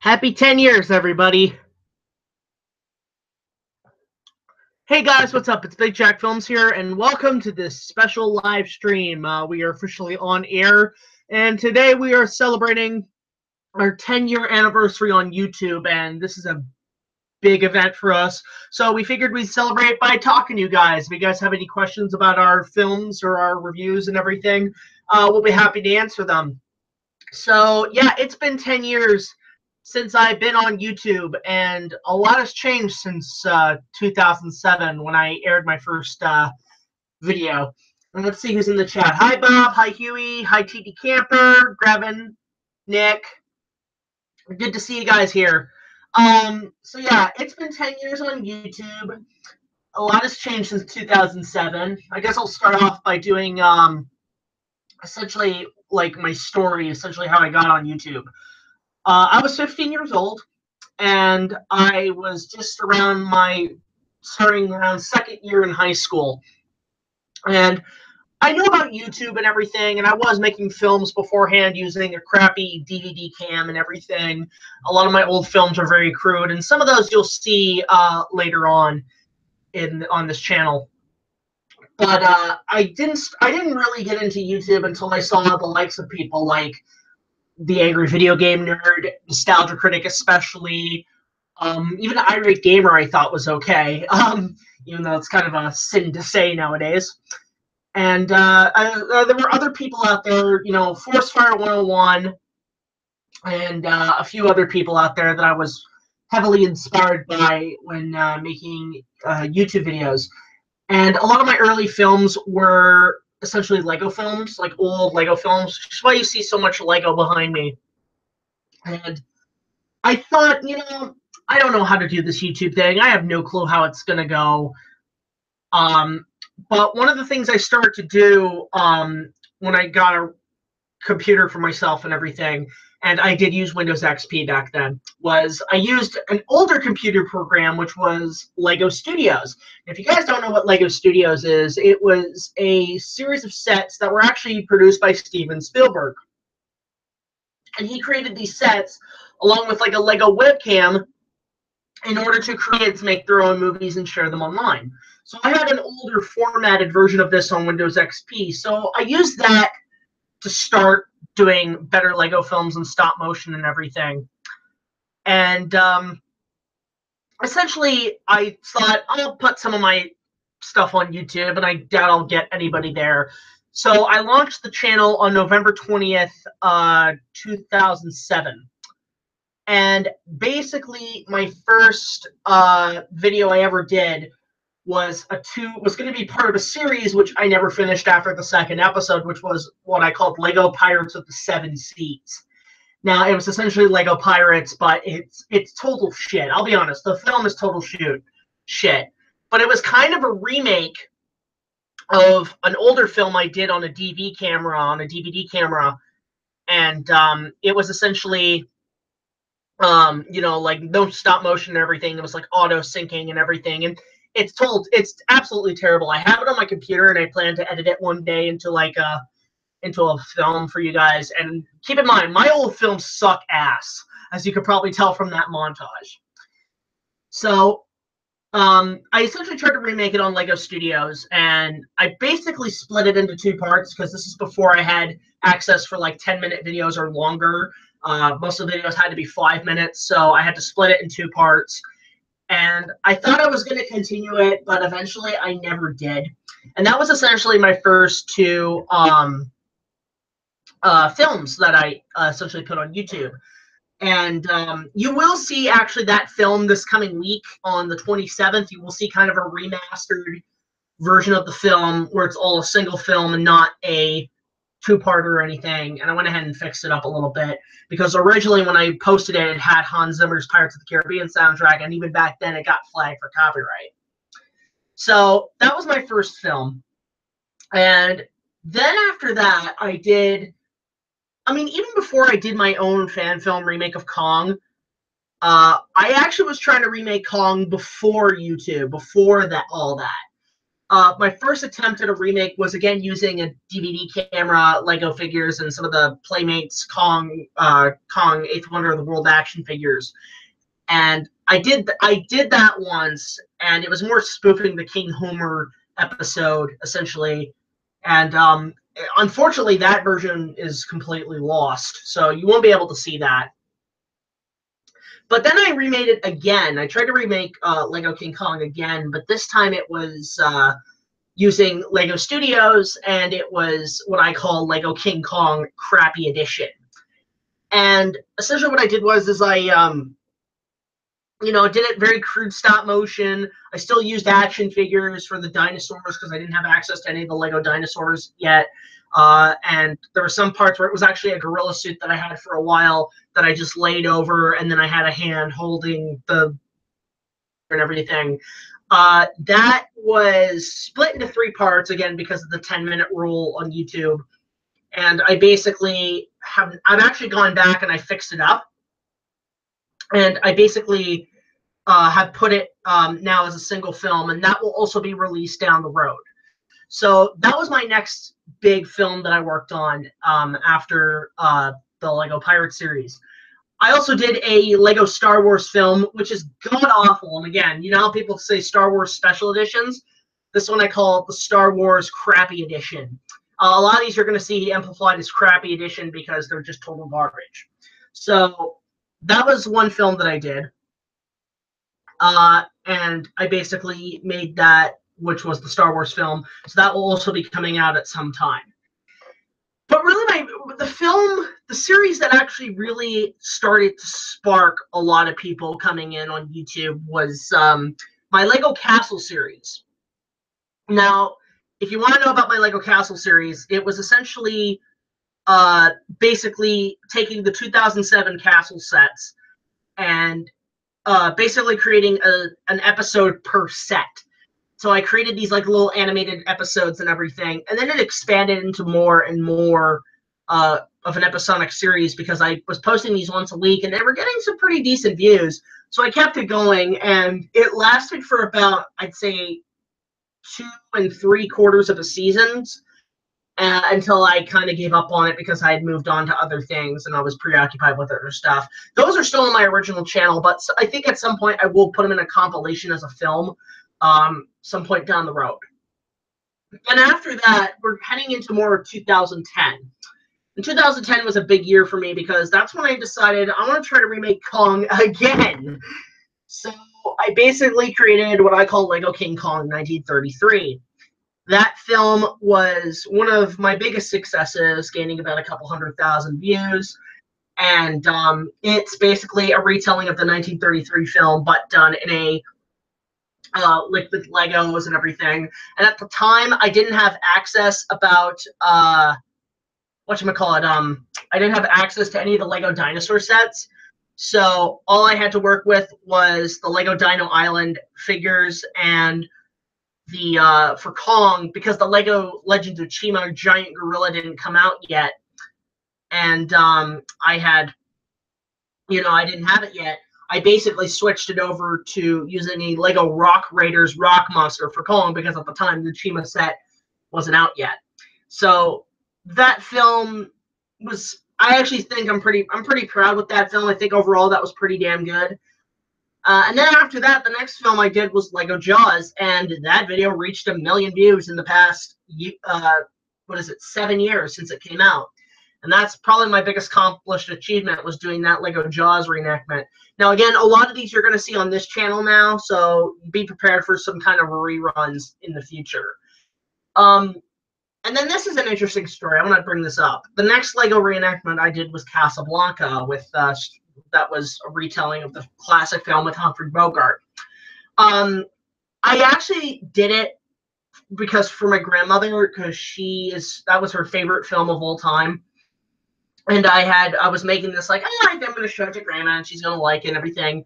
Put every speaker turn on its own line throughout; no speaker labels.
Happy 10 years, everybody. Hey guys, what's up? It's BigJackFilms here, and welcome to this special live stream. We are officially on air, and today we are celebrating our 10-year anniversary on YouTube, and this is a big event for us. So we figured we'd celebrate by talking to you guys. If you guys have any questions about our films or our reviews and everything, we'll be happy to answer them. So yeah, it's been 10 years since I've been on YouTube, and a lot has changed since 2007 when I aired my first video. And let's see who's in the chat. Hi Bob, hi Huey, hi TD Camper, Grevin, Nick. Good to see you guys here. So yeah, it's been 10 years on YouTube. A lot has changed since 2007. I guess I'll start off by doing essentially like my story, essentially how I got on YouTube. I was 15 years old, and I was just starting around second year in high school. And I knew about YouTube and everything, and I was making films beforehand using a crappy DVD cam and everything. A lot of my old films are very crude, and some of those you'll see later on on this channel. But I didn't really get into YouTube until I saw the likes of people like The Angry Video Game Nerd, Nostalgia Critic especially, even Irate Gamer I thought was okay, even though it's kind of a sin to say nowadays. And there were other people out there, you know, Forcefire 101, and a few other people out there that I was heavily inspired by when making YouTube videos. And a lot of my early films were essentially Lego films, like old Lego films, which is why you see so much Lego behind me. And I thought, you know, I don't know how to do this YouTube thing. I have no clue how it's going to go. But one of the things I started to do when I got a computer for myself and everything, and I did use Windows XP back then, was I used an older computer program, which was Lego Studios. If you guys don't know what Lego Studios is, it was a series of sets that were actually produced by Steven Spielberg. And he created these sets along with like a Lego webcam in order to create, make their own movies and share them online. So I had an older formatted version of this on Windows XP. So I used that to start doing better Lego films and stop motion and everything. And essentially, I thought I'll put some of my stuff on YouTube, and I doubt I'll get anybody there. So I launched the channel on November 20th, 2007. And basically, my first video I ever did was going to be part of a series which I never finished after the second episode, which was what I called Lego Pirates of the Seven Seas. Now, it was essentially Lego Pirates, but it's total shit. I'll be honest, the film is total shit. But it was kind of a remake of an older film I did on a DVD camera, and it was essentially you know, like no stop motion and everything. It was like auto syncing and everything, and it's absolutely terrible. I have it on my computer, and I plan to edit it one day into like a film for you guys. And keep in mind, my old films suck ass, as you could probably tell from that montage. So I essentially tried to remake it on Lego Studios, and I basically split it into two parts because this is before I had access for like 10-minute videos or longer. Most of the videos had to be 5 minutes, so I had to split it in two parts. And I thought I was going to continue it, but eventually I never did. And that was essentially my first two films that I essentially put on YouTube. And you will see actually that film this coming week on the 27th. You will see kind of a remastered version of the film where it's all a single film and not a two-parter or anything. And I went ahead and fixed it up a little bit because originally when I posted it, it had Hans Zimmer's Pirates of the Caribbean soundtrack, and even back then it got flagged for copyright. So that was my first film. And then after that, even before I did my own fan film remake of Kong, I actually was trying to remake Kong before YouTube, before all that. My first attempt at a remake was again using a DVD camera, Lego figures, and some of the Playmates Kong, Eighth Wonder of the World action figures. And I did that once, and it was more spoofing the King Homer episode essentially. And unfortunately, that version is completely lost, so you won't be able to see that. But then I remade it again. I tried to remake Lego King Kong again, but this time it was using Lego Studios, and it was what I call Lego King Kong Crappy Edition. And essentially what I did was I did it very crude stop motion. I still used action figures for the dinosaurs because I didn't have access to any of the Lego dinosaurs yet. And there were some parts where it was actually a gorilla suit that I had for a while that I just laid over, and then I had a hand holding the and everything. That was split into 3 parts, again, because of the 10-minute rule on YouTube. And I basically I've actually gone back and I fixed it up. And I basically have put it now as a single film, and that will also be released down the road. So that was my next big film that I worked on after the Lego Pirate series. I also did a Lego Star Wars film, which is god-awful. And again, you know how people say Star Wars special editions? This one I call the Star Wars Crappy Edition. A lot of these you're going to see amplified as Crappy Edition because they're just total garbage. So that was one film that I did. And I basically made that, which was the Star Wars film. So that will also be coming out at some time. But really, the series that actually really started to spark a lot of people coming in on YouTube was my Lego Castle series. Now, if you want to know about my Lego Castle series, it was essentially basically taking the 2007 castle sets and basically creating an episode per set. So I created these like little animated episodes and everything, and then it expanded into more and more of an episodic series because I was posting these once a week, and they were getting some pretty decent views. So I kept it going, and it lasted for about, I'd say, 2 3/4 of a season until I kind of gave up on it because I had moved on to other things and I was preoccupied with other stuff. Those are still on my original channel, but I think at some point I will put them in a compilation as a film some point down the road. And after that, we're heading into more 2010. And 2010 was a big year for me because that's when I decided I want to try to remake Kong again. So I basically created what I call Lego King Kong 1933. That film was one of my biggest successes, gaining about a couple 100,000 views. And it's basically a retelling of the 1933 film, but done in a like with Legos and everything. And at the time, I didn't have access about whatchamacallit, I didn't have access to any of the Lego dinosaur sets. So all I had to work with was the Lego Dino Island figures and the for Kong, because the Lego Legends of Chima Giant Gorilla didn't come out yet. And I didn't have it yet. I basically switched it over to using a Lego Rock Raiders Rock Monster for Kong because at the time the Chima set wasn't out yet. So that film was, I actually think I'm pretty proud with that film. I think overall that was pretty damn good. And then after that, the next film I did was Lego Jaws, and that video reached 1 million views in the past 7 years since it came out. And that's probably my biggest accomplished achievement, was doing that Lego Jaws reenactment. Now, again, a lot of these you're going to see on this channel now, so be prepared for some kind of reruns in the future. And then this is an interesting story. I want to bring this up. The next Lego reenactment I did was Casablanca, with that was a retelling of the classic film with Humphrey Bogart. I actually did it because for my grandmother, because that was her favorite film of all time. And I was making this like, oh, I'm going to show it to Grandma and she's going to like it and everything.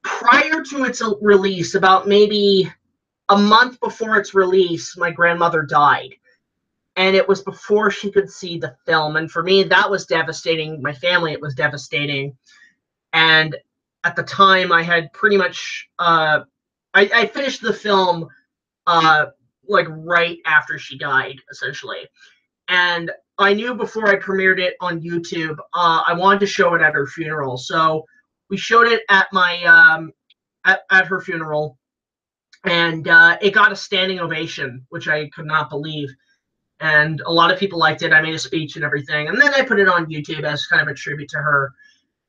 Prior to its release, about maybe a month before its release, my grandmother died. And it was before she could see the film. And for me, that was devastating. My family, it was devastating. And at the time, I had pretty much, I finished the film like right after she died, essentially. And I knew before I premiered it on YouTube, I wanted to show it at her funeral. So we showed it at my at her funeral, and it got a standing ovation, which I could not believe. And a lot of people liked it. I made a speech and everything, and then I put it on YouTube as kind of a tribute to her.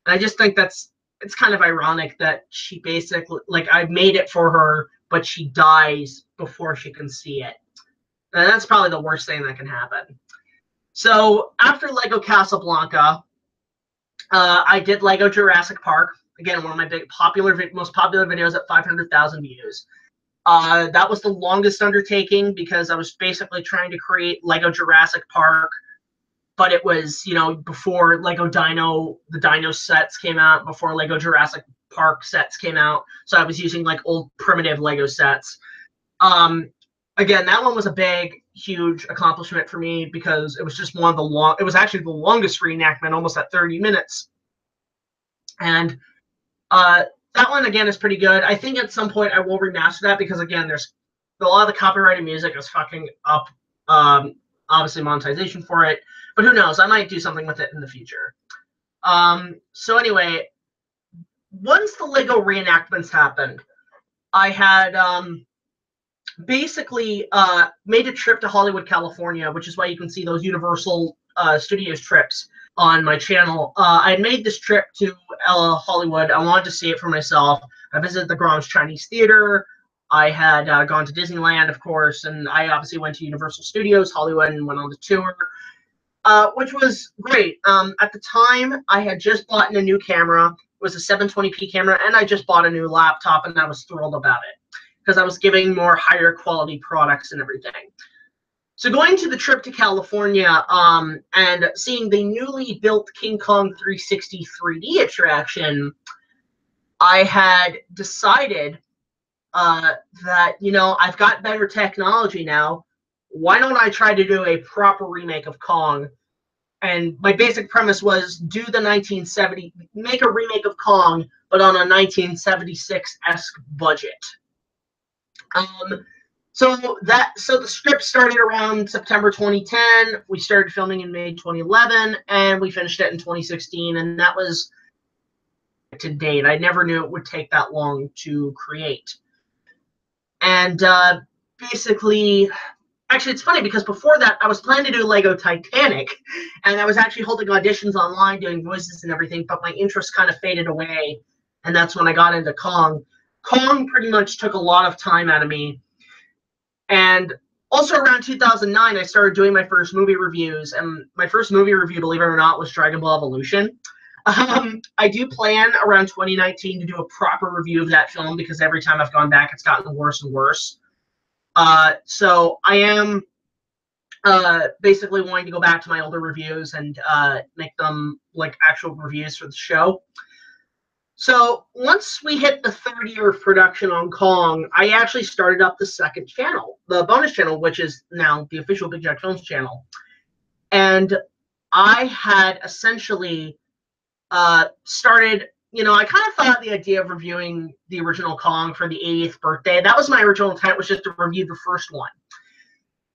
And I just think it's kind of ironic that she basically, like, I made it for her, but she dies before she can see it. And that's probably the worst thing that can happen. So after Lego Casablanca, I did Lego Jurassic Park. Again, one of my most popular videos at 500,000 views. That was the longest undertaking because I was basically trying to create Lego Jurassic Park, but it was, before Lego Dino, the Dino sets came out, before Lego Jurassic Park sets came out. So I was using like old primitive Lego sets. Again, that one was a big, huge accomplishment for me because it was just it was actually the longest reenactment, almost at 30 minutes. And that one, again, is pretty good. I think at some point I will remaster that because, again, there's a lot of the copyrighted music is fucking up, obviously, monetization for it. But who knows? I might do something with it in the future. So anyway, once the Lego reenactments happened, I had basically made a trip to Hollywood, California, which is why you can see those Universal Studios trips on my channel. I had made this trip to Hollywood. I wanted to see it for myself. I visited the Grauman's Chinese Theater. I had gone to Disneyland, of course, and I obviously went to Universal Studios Hollywood and went on the tour, which was great. At the time, I had just bought a new camera. It was a 720p camera, and I just bought a new laptop, and I was thrilled about it because I was giving more higher quality products and everything. So going to the trip to California and seeing the newly built King Kong 360 3D attraction, I had decided that, I've got better technology now. Why don't I try to do a proper remake of Kong? And my basic premise was make a remake of Kong, but on a 1976-esque budget. So the script started around September 2010. We started filming in May 2011, and we finished it in 2016. And that was to date. I never knew it would take that long to create. And basically, actually, it's funny because before that, I was planning to do Lego Titanic, and I was actually holding auditions online, doing voices and everything, but my interest kind of faded away, and that's when I got into Kong. Kong pretty much took a lot of time out of me. And also around 2009, I started doing my first movie reviews, and my first movie review, believe it or not, was Dragon Ball Evolution. I do plan around 2019 to do a proper review of that film because every time I've gone back, it's gotten worse and worse. So I am basically wanting to go back to my older reviews and make them like actual reviews for the show. So once we hit the third year of production on Kong, I actually started up the second channel, the bonus channel, which is now the official BigJackFilms channel. And I had essentially started, I kind of thought the idea of reviewing the original Kong for the 80th birthday, that was my original intent, was just to review the first one.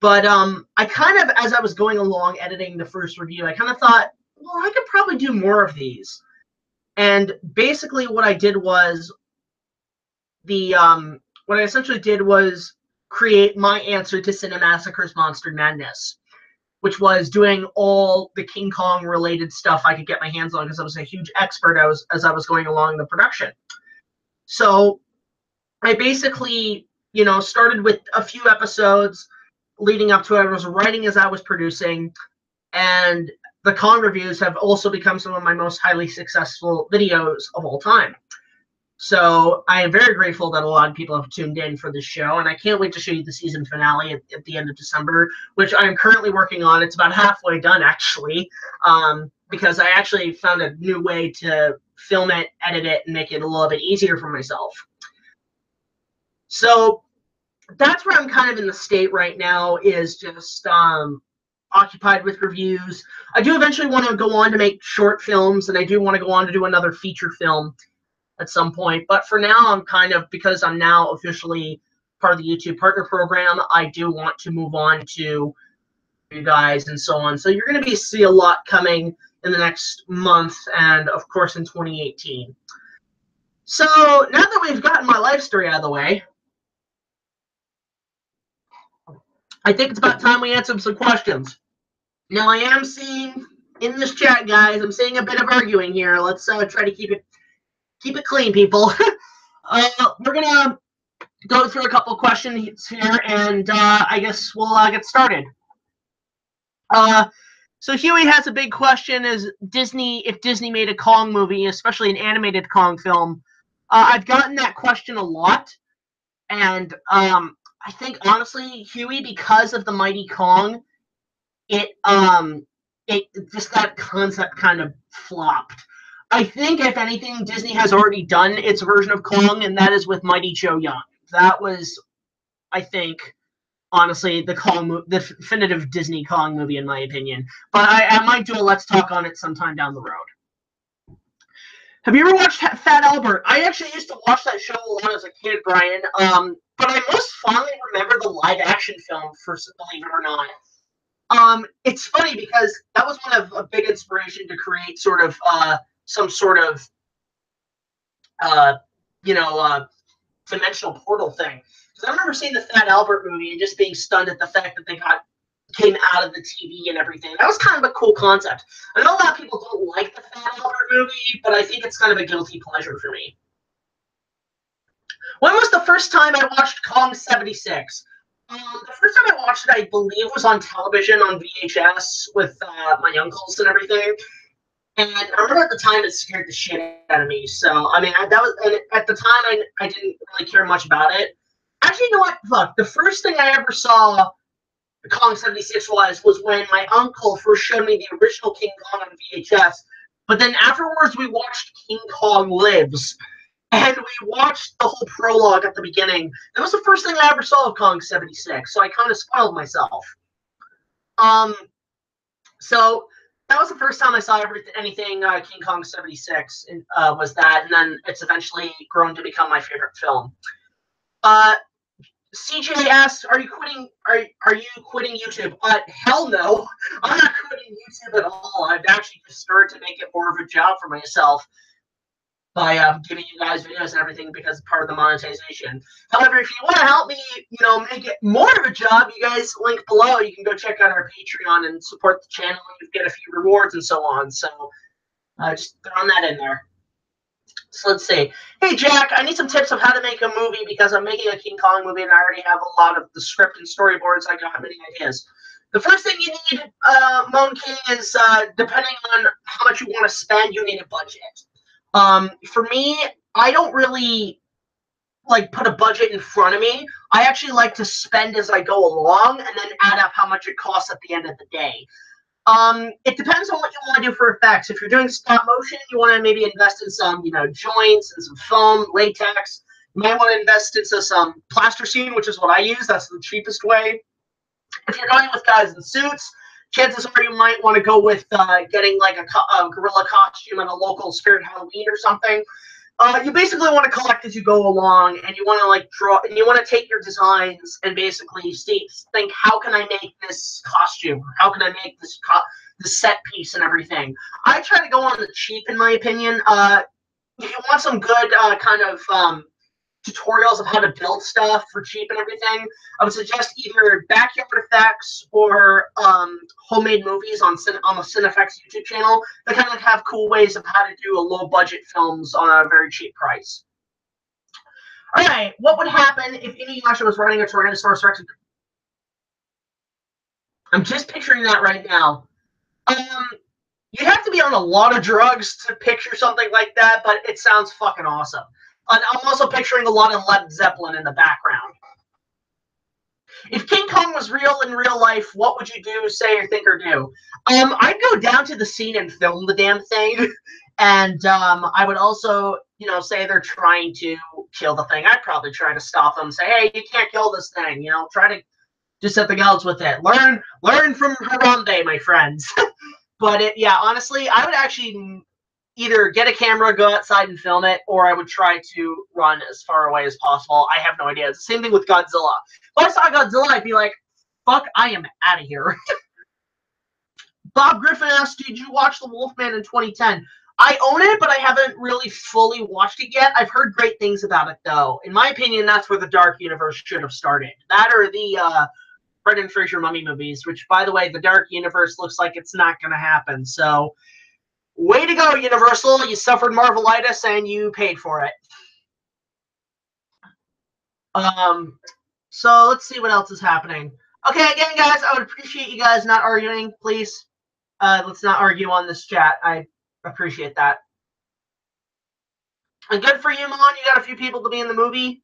But I kind of, as I was going along editing the first review, I kind of thought, well, I could probably do more of these. And basically what I did was what I essentially did was create my answer to Cinemassacre's Monster Madness, which was doing all the King Kong related stuff I could get my hands on because I was a huge expert as I was going along in the production. So I basically, started with a few episodes leading up to it. I was writing as I was producing, and the Kong reviews have also become some of my most highly successful videos of all time. So I am very grateful that a lot of people have tuned in for this show, and I can't wait to show you the season finale at the end of December, which I'm currently working on. It's about halfway done, actually, because I actually found a new way to film it, edit it, and make it a little bit easier for myself. So that's where I'm kind of in the state right now, is just occupied with reviews. I do eventually want to go on to make short films, and I do want to go on to do another feature film at some point. But for now, I'm kind of, because I'm now officially part of the YouTube Partner Program, I do want to move on to you guys and so on. So you're going to see a lot coming in the next month and, of course, in 2018. So now that we've gotten my life story out of the way, I think it's about time we answer some questions. Now, I am seeing in this chat, guys, I'm seeing a bit of arguing here. Let's try to keep it clean, people. We're going to go through a couple questions here, and I guess we'll get started. So Huey has a big question: is if Disney made a Kong movie, especially an animated Kong film? I've gotten that question a lot, and I think honestly, Huey, because of the Mighty Kong, it just that concept kind of flopped. I think if anything, Disney has already done its version of Kong, and that is with Mighty Joe Young. That was, I think, honestly, the definitive Disney Kong movie, in my opinion. But I might do a Let's Talk on it sometime down the road. Have you ever watched Fat Albert? I actually used to watch that show a lot as a kid, Brian. But I most fondly remember the live-action film, believe it or not. It's funny because that was one of a big inspiration to create sort of some sort of dimensional portal thing. Because I remember seeing the Fat Albert movie and just being stunned at the fact that they came out of the TV and everything. That was kind of a cool concept. I know a lot of people don't like the Fat Albert movie, but I think it's kind of a guilty pleasure for me. When was the first time I watched Kong 76? The first time I watched it, I believe, was on television on VHS with my uncles and everything. And I remember at the time it scared the shit out of me. So, I mean, at the time, I didn't really care much about it. Actually, you know what? Fuck. The first thing I ever saw Kong 76 was when my uncle first showed me the original King Kong on VHS. But then afterwards, we watched King Kong Lives. And we watched the whole prologue at the beginning. That was the first thing I ever saw of Kong 76. So I kind of spoiled myself. So that was the first time I saw anything King Kong 76 was that, and then it's eventually grown to become my favorite film. CJ asks, "Are you quitting? Are you quitting YouTube?" Hell no, I'm not quitting YouTube at all. I've actually just started to make it more of a job for myself by giving you guys videos and everything because it's part of the monetization. However, if you want to help me, make it more of a job, you guys, link below. You can go check out our Patreon and support the channel. You get a few rewards and so on. So just throwing that in there. So let's see. Hey, Jack, I need some tips of how to make a movie because I'm making a King Kong movie and I already have a lot of the script and storyboards. I got many ideas. The first thing you need, Moan King, is depending on how much you want to spend, you need a budget. For me, I don't really put a budget in front of me. I actually like to spend as I go along and then add up how much it costs at the end of the day. It depends on what you want to do for effects. If you're doing stop motion, you want to maybe invest in some, joints and some foam, latex. You might want to invest into some plasticine, which is what I use. That's the cheapest way. If you're going with guys in suits, chances are you might want to go with getting a gorilla costume at a local Spirit Halloween or something. You basically want to collect as you go along, and you want to draw, and you want to take your designs and basically think, how can I make this costume? How can I make this set piece and everything? I try to go on the cheap, in my opinion. If you want some good kind of tutorials of how to build stuff for cheap and everything, I would suggest either Backyard Effects or Homemade Movies on the Cinefx YouTube channel. They kind of have cool ways of how to do a low-budget films on a very cheap price. All right, what would happen if Inuyasha was running a Tyrannosaurus Rex? I'm just picturing that right now. You'd have to be on a lot of drugs to picture something like that, but it sounds fucking awesome. And I'm also picturing a lot of Led Zeppelin in the background. If King Kong was real in real life, what would you do, say, or think, or do? I'd go down to the scene and film the damn thing. And I would also, say they're trying to kill the thing. I'd probably try to stop them, say, hey, you can't kill this thing. Try to do something else with it. Learn from Harambe, my friends. But yeah, honestly, I would actually either get a camera, go outside and film it, or I would try to run as far away as possible. I have no idea. It's the same thing with Godzilla. If I saw Godzilla, I'd be like, fuck, I am out of here. Bob Griffin asked, did you watch The Wolfman in 2010? I own it, but I haven't really fully watched it yet. I've heard great things about it, though. In my opinion, that's where the Dark Universe should have started. That or the Brendan Fraser Mummy movies, which, by the way, the Dark Universe looks like it's not going to happen. So, way to go, Universal. You suffered Marvelitis, and you paid for it. So, let's see what else is happening. Okay, again, guys, I would appreciate you guys not arguing, please. Let's not argue on this chat. I appreciate that. And good for you, Mon. You got a few people to be in the movie.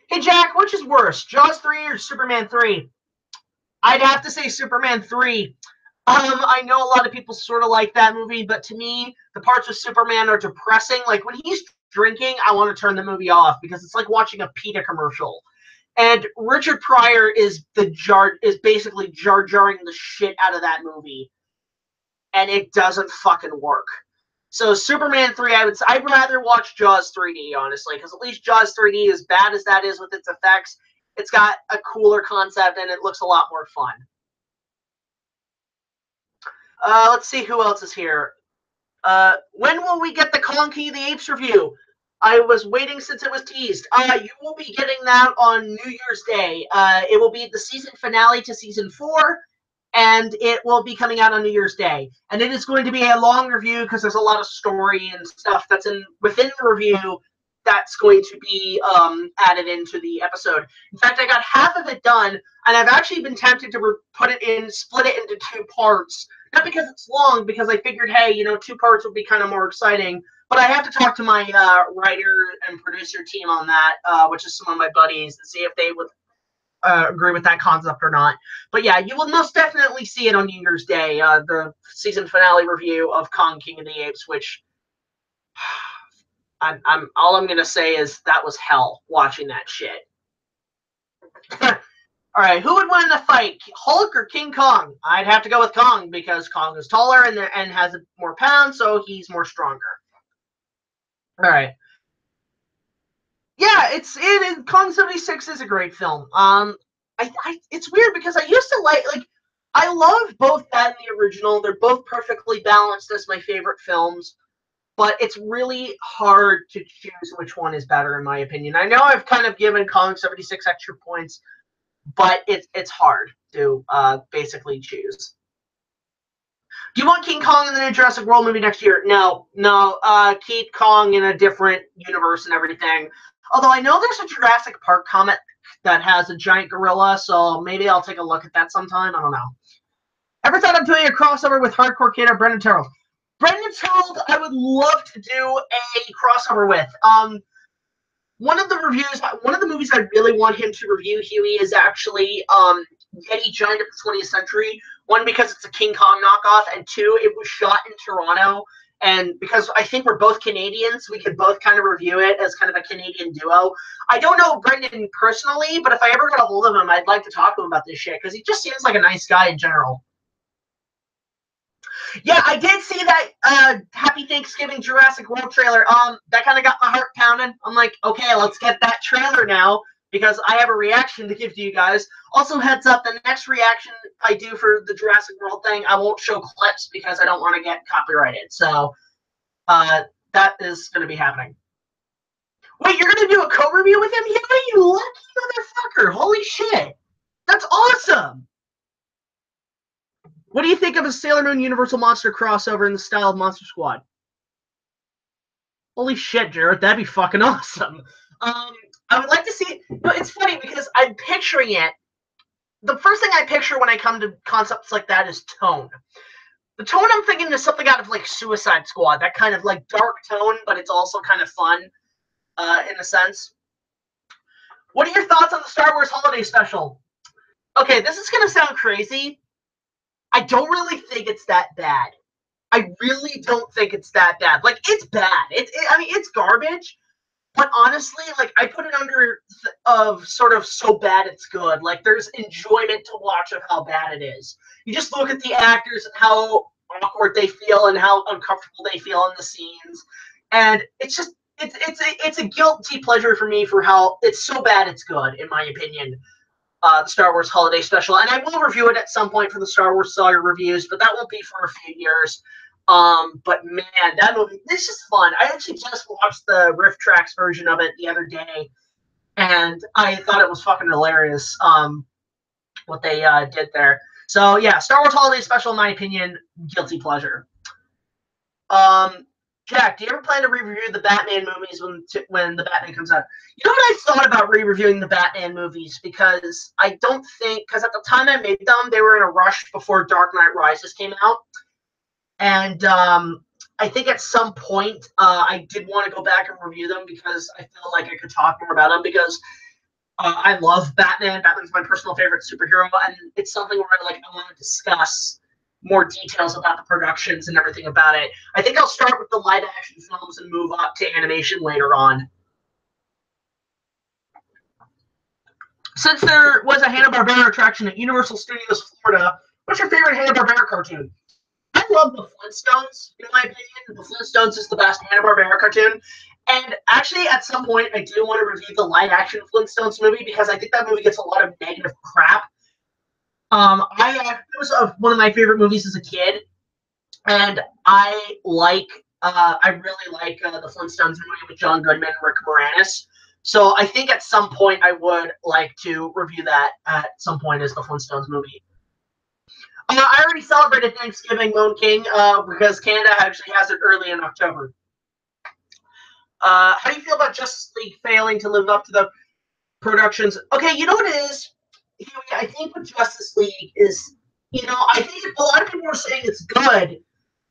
Hey, Jack, which is worse, Jaws 3 or Superman 3? I'd have to say Superman 3. I know a lot of people sort of like that movie, but to me, the parts of Superman are depressing. Like, when he's drinking, I want to turn the movie off because it's like watching a PETA commercial. And Richard Pryor is basically jar-jarring the shit out of that movie. And it doesn't fucking work. So Superman 3, I'd rather watch Jaws 3D, honestly, because at least Jaws 3D, as bad as that is with its effects, it's got a cooler concept and it looks a lot more fun. Let's see who else is here. When will we get the Kong King of the Apes review? I was waiting since it was teased. You will be getting that on New Year's Day. It will be the season finale to season 4. And it will be coming out on New Year's Day. And it is going to be a long review because there's a lot of story and stuff that's within the review that's going to be added into the episode. In fact, I got half of it done, and I've actually been tempted to split it into 2 parts. Not because it's long, because I figured, hey, 2 parts would be kind of more exciting. But I have to talk to my writer and producer team on that, which is some of my buddies, to see if they would agree with that concept or not. But yeah, you will most definitely see it on New Year's Day, the season finale review of Kong King of the Apes, which all I'm gonna say is that was hell watching that shit. All right, who would win in a fight, Hulk or King Kong? I'd have to go with Kong because Kong is taller and has more pounds, so he's more stronger. All right. Yeah, Kong 76 is a great film. It's weird because I used to I love both that and the original. They're both perfectly balanced as my favorite films, but it's really hard to choose which one is better in my opinion. I know I've kind of given Kong 76 extra points, but it's hard to basically choose. Do you want King Kong in the new Jurassic World movie next year? No. Keep Kong in a different universe and everything. Although I know there's a Jurassic Park comic that has a giant gorilla, so maybe I'll take a look at that sometime. I don't know. Ever thought of doing a crossover with Hardcore Kid or Brendan Terrell? Brendan Terrell, I would love to do a crossover with. One of the movies I really want him to review, Huey, is actually Yeti Giant of the 20th Century. One, because it's a King Kong knockoff, and 2, it was shot in Toronto. And because I think we're both Canadians, we could both kind of review it as kind of a Canadian duo. I don't know Brendan personally, but if I ever get a hold of him, I'd like to talk to him about this shit, because he just seems like a nice guy in general. Yeah, I did see that Happy Thanksgiving Jurassic World trailer. That kind of got my heart pounding. I'm like, okay, let's get that trailer now, because I have a reaction to give to you guys. Also, heads up, the next reaction I do for the Jurassic World thing, I won't show clips because I don't want to get copyrighted. So that is going to be happening. Wait, you're going to do a co-review with him? Yeah, you lucky motherfucker. Holy shit. That's awesome. What do you think of a Sailor Moon Universal Monster crossover in the style of Monster Squad? Holy shit, Jared, that'd be fucking awesome. I would like to see it. No, it's funny because I'm picturing it. The first thing I picture when I come to concepts like that is tone. The tone I'm thinking is something out of like Suicide Squad, that kind of like dark tone, but it's also kind of fun in a sense. What are your thoughts on the Star Wars Holiday Special? Okay, this is going to sound crazy. I don't really think it's that bad. I really don't think it's that bad. Like, it's bad. I mean, it's garbage. But honestly, like, I put it under of sort of so bad it's good. Like, there's enjoyment to watch of how bad it is. You just look at the actors and how awkward they feel and how uncomfortable they feel in the scenes. And it's just it's a guilty pleasure for me for how it's so bad it's good, in my opinion. The Star Wars Holiday Special, and I will review it at some point for the Star Wars Saga reviews, but that won't be for a few years. But man, that movie, this is fun. I actually just watched the Riff Tracks version of it the other day, and I thought it was fucking hilarious. What they did there. So yeah, Star Wars Holiday Special, in my opinion, guilty pleasure. Jack, do you ever plan to re-review the Batman movies when the Batman comes out? You know what I thought about re-reviewing the Batman movies? Because I don't think, because at the time I made them, they were in a rush before Dark Knight Rises came out. And I think at some point I did want to go back and review them because I feel like I could talk more about them because I love Batman. Batman's my personal favorite superhero, and it's something where I want to discuss more details about the productions and everything about it. I think I'll start with the live-action films and move up to animation later on. Since there was a Hanna-Barbera attraction at Universal Studios Florida, what's your favorite Hanna-Barbera cartoon? I love the Flintstones, in my opinion. The Flintstones is the best Hanna-Barbera cartoon. And actually, at some point, I do want to review the live-action Flintstones movie because I think that movie gets a lot of negative crap. It was one of my favorite movies as a kid, and I really like the Flintstones movie with John Goodman and Rick Moranis. So I think at some point I would like to review that at some point as the Flintstones movie. I already celebrated Thanksgiving, Moon King, because Canada actually has it early in October. How do you feel about Justice League failing to live up to the productions? Okay, you know what it is? I think with Justice League is, I think a lot of people are saying it's good,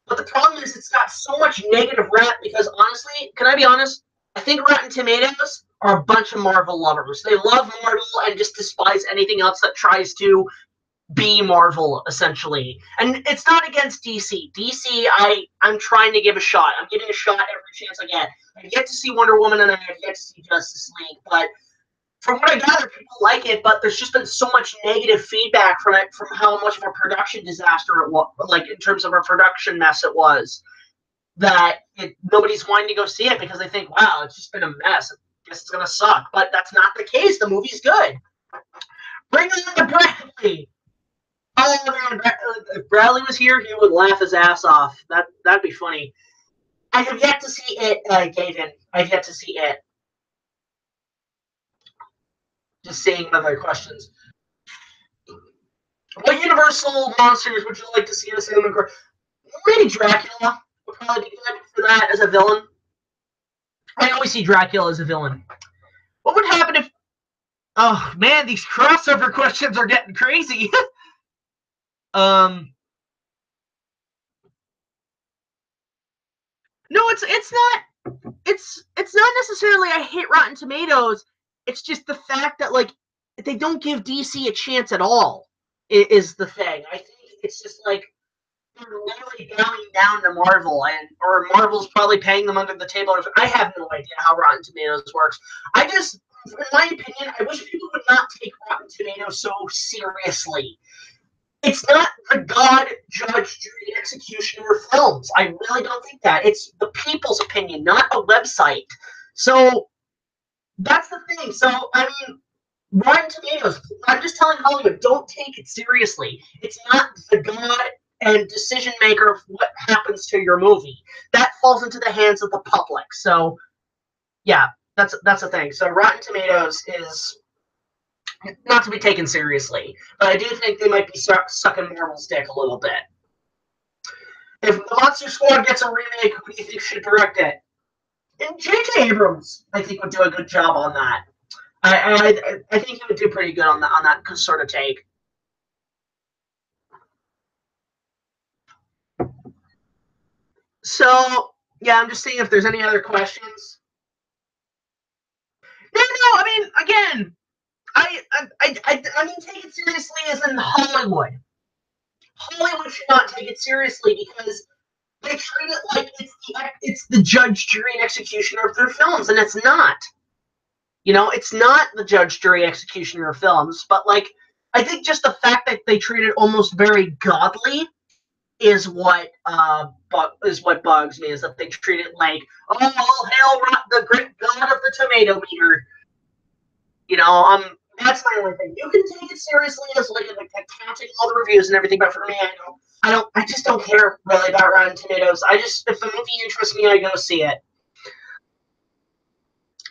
but the problem is it's got so much negative rap because honestly, can I be honest? I think Rotten Tomatoes are a bunch of Marvel lovers. They love Marvel and just despise anything else that tries to be Marvel, essentially. And it's not against DC. DC, I'm trying to give a shot. I'm giving a shot every chance I get. I've yet to see Wonder Woman and I've yet to see Justice League, but from what I gather, people like it, but there's just been so much negative feedback from it, from how much of a production disaster it was, in terms of a production mess it was, that nobody's wanting to go see it because they think, wow, it's just been a mess. I guess it's going to suck. But that's not the case. The movie's good. Bring on the Bradley. Oh, man, if Bradley was here, he would laugh his ass off. That'd be funny. I have yet to see it, Gavin. I've yet to see it. Just seeing other questions. What Universal monsters would you like to see in a cinema? Maybe Dracula would probably be good for that as a villain. I always see Dracula as a villain. What would happen if... Oh, man, these crossover questions are getting crazy. No, it's not necessarily I hate Rotten Tomatoes. It's just the fact that they don't give DC a chance at all is the thing. I think it's just they're literally bowing down to Marvel, or Marvel's probably paying them under the table. I have no idea how Rotten Tomatoes works. In my opinion, I wish people would not take Rotten Tomatoes so seriously. It's not the God, judge, jury, executioner of films. I really don't think that. It's the people's opinion, not a website. So that's the thing. So, I mean, Rotten Tomatoes, I'm just telling Hollywood, don't take it seriously. It's not the God and decision maker of what happens to your movie. That falls into the hands of the public. So, yeah, that's the thing. So Rotten Tomatoes is not to be taken seriously, but I do think they might be sucking Marvel's dick a little bit. If the Monster Squad gets a remake, who do you think should direct it? And J.J. Abrams, I think, would do a good job on that. I think he would do pretty good on that sort of take. So, yeah, I'm just seeing if there's any other questions. No, I mean, again, I mean, take it seriously as in Hollywood. Hollywood should not take it seriously because they treat it like it's the judge, jury, and executioner of their films, and it's not. It's not the judge, jury, executioner of films, but I think just the fact that they treat it almost very godly is what bugs me, is that they treat it like, oh, all hail the great god of the tomato meter. That's my only thing. You can take it seriously as like counting all the reviews and everything, but for me, I just don't care really about Rotten Tomatoes. If the movie interests me, I go see it.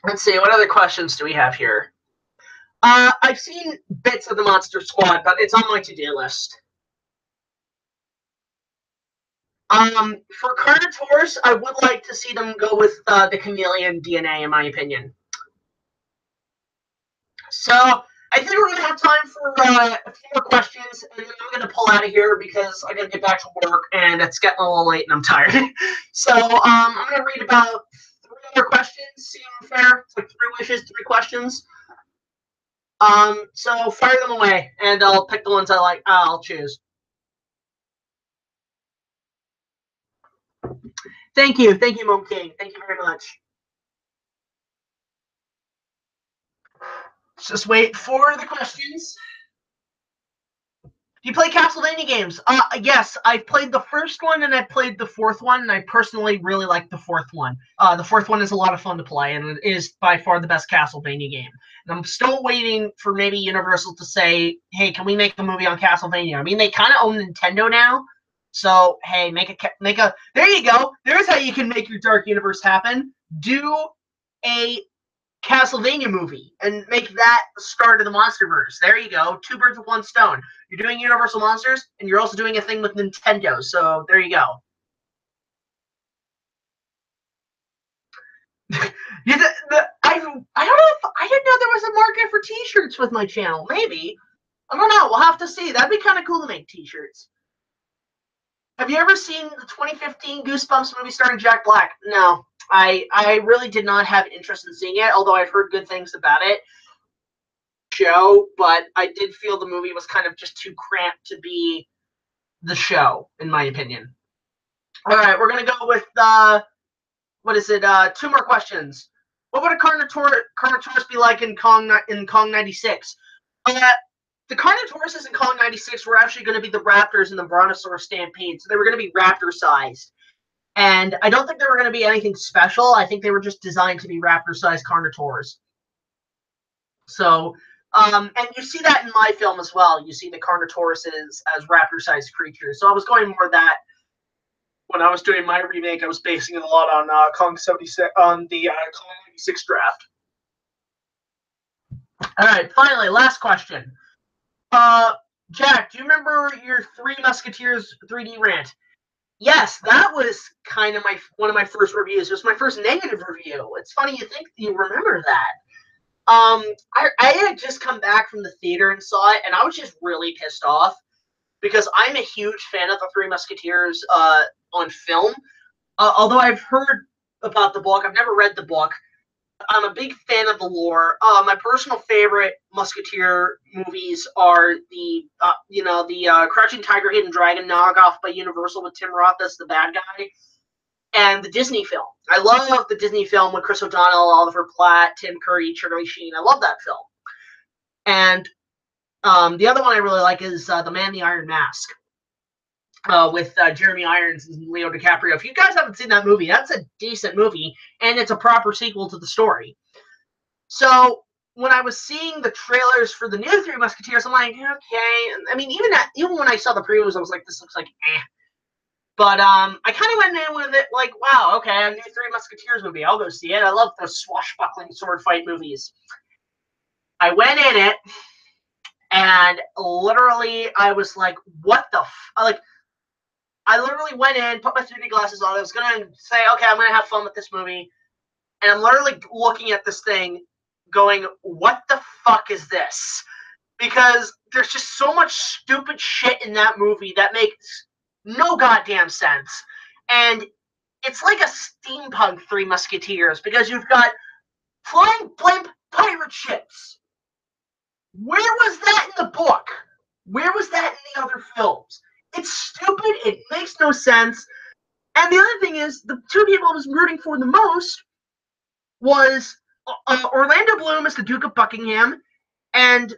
Let's see, what other questions do we have here? I've seen bits of the Monster Squad, but it's on my to-do list. For Carnotaurus, I would like to see them go with the chameleon DNA, in my opinion. So I think we're going to have time for a few more questions, and then I'm going to pull out of here because I got to get back to work, and it's getting a little late, and I'm tired. So I'm going to read about 3 more questions. Seem fair? It's like 3 wishes, 3 questions. So fire them away, and I'll pick the ones I like. I'll choose. Thank you, Mom King. Thank you very much. Just wait for the questions. Do you play Castlevania games? Yes, I've played the first one and I played the 4th one, and I personally really like the 4th one. The 4th one is a lot of fun to play, and it is by far the best Castlevania game. And I'm still waiting for maybe Universal to say, hey, can we make a movie on Castlevania? I mean, they kind of own Nintendo now, so hey, make a. There you go. There's how you can make your Dark Universe happen. Do a Castlevania movie and make that the start of the Monsterverse. There you go. 2 birds with 1 stone. You're doing Universal Monsters, and you're also doing a thing with Nintendo. So there you go. I don't know if I didn't know there was a market for T-shirts with my channel. Maybe. I don't know. We'll have to see. That'd be kind of cool to make T-shirts. Have you ever seen the 2015 Goosebumps movie starring Jack Black? No. I really did not have interest in seeing it, although I've heard good things about it. Show, but I did feel the movie was kind of just too cramped to be the show, in my opinion. All right, we're gonna go with what is it? 2 more questions. What would a Carnotaurus be like in Kong 96? The Carnotauruses in Kong 96 were actually going to be the raptors in the Brontosaurus Stampede, so they were going to be raptor-sized. And I don't think they were going to be anything special. I think they were just designed to be raptor-sized Carnotaurs. So, and you see that in my film as well. You see the Carnotauruses as raptor-sized creatures. So I was going more that when I was doing my remake, I was basing it a lot on Kong 76, on the Kong 96 draft. All right, finally, last question. Jack, do you remember your 3 Musketeers 3D rant? Yes, that was kind of one of my first reviews. It was my first negative review. It's funny you think you remember that. I had just come back from the theater and saw it, and I was just really pissed off because I'm a huge fan of the 3 Musketeers on film. Although I've heard about the book, I've never read the book. I'm a big fan of the lore. My personal favorite Musketeer movies are the Crouching Tiger, Hidden Dragon knockoff by Universal with Tim Roth as the bad guy, and the Disney film. I love the Disney film with Chris O'Donnell, Oliver Platt, Tim Curry, Charlie Sheen. I love that film. And the other one I really like is The Man in the Iron Mask with Jeremy Irons and Leo DiCaprio. If you guys haven't seen that movie, that's a decent movie, and it's a proper sequel to the story. So when I was seeing the trailers for the new 3 Musketeers, I'm like, okay. I mean, even when I saw the previews, I was like, this looks like eh. But I kind of went in with it like, wow, okay, a new 3 Musketeers movie. I'll go see it. I love those swashbuckling sword fight movies. I went in it, and literally, I was like, what the I literally went in, put my 3D glasses on. I was going to say, okay, I'm going to have fun with this movie. And I'm literally looking at this thing going, what the fuck is this? Because there's just so much stupid shit in that movie that makes no goddamn sense. And it's like a steampunk 3 Musketeers because you've got flying blimp pirate ships. Where was that in the book? Where was that in the other films? It's stupid. It makes no sense. And the other thing is, the 2 people I was rooting for the most was Orlando Bloom as the Duke of Buckingham and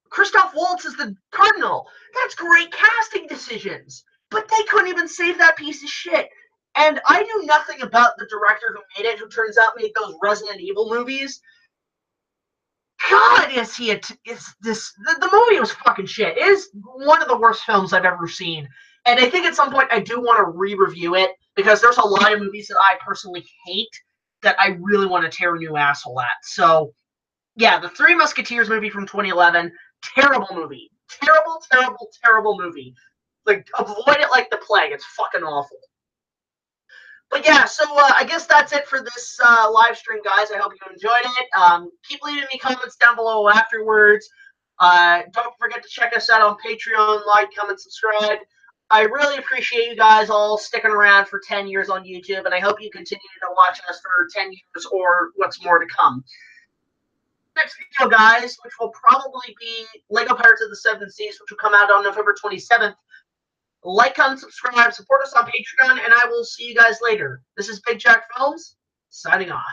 Christoph Waltz as the Cardinal. That's great casting decisions. but they couldn't even save that piece of shit. And I knew nothing about the director who made it, who turns out made those Resident Evil movies. God, is he the movie was fucking shit. It is one of the worst films I've ever seen. And I think at some point I do want to re-review it, because there's a lot of movies that I personally hate that I really want to tear a new asshole at. So, yeah, the Three Musketeers movie from 2011, terrible movie. Terrible, terrible, terrible movie. Like, avoid it like the plague. It's fucking awful. But yeah, so I guess that's it for this live stream, guys. I hope you enjoyed it. Keep leaving me comments down below afterwards. Don't forget to check us out on Patreon, like, comment, subscribe. I really appreciate you guys all sticking around for 10 years on YouTube, and I hope you continue to watch us for 10 years or what's more to come. Next video, guys, which will probably be Lego Pirates of the Seven Seas, which will come out on November 27th. Like, comment, subscribe, support us on Patreon, and I will see you guys later. This is BigJackFilms, signing off.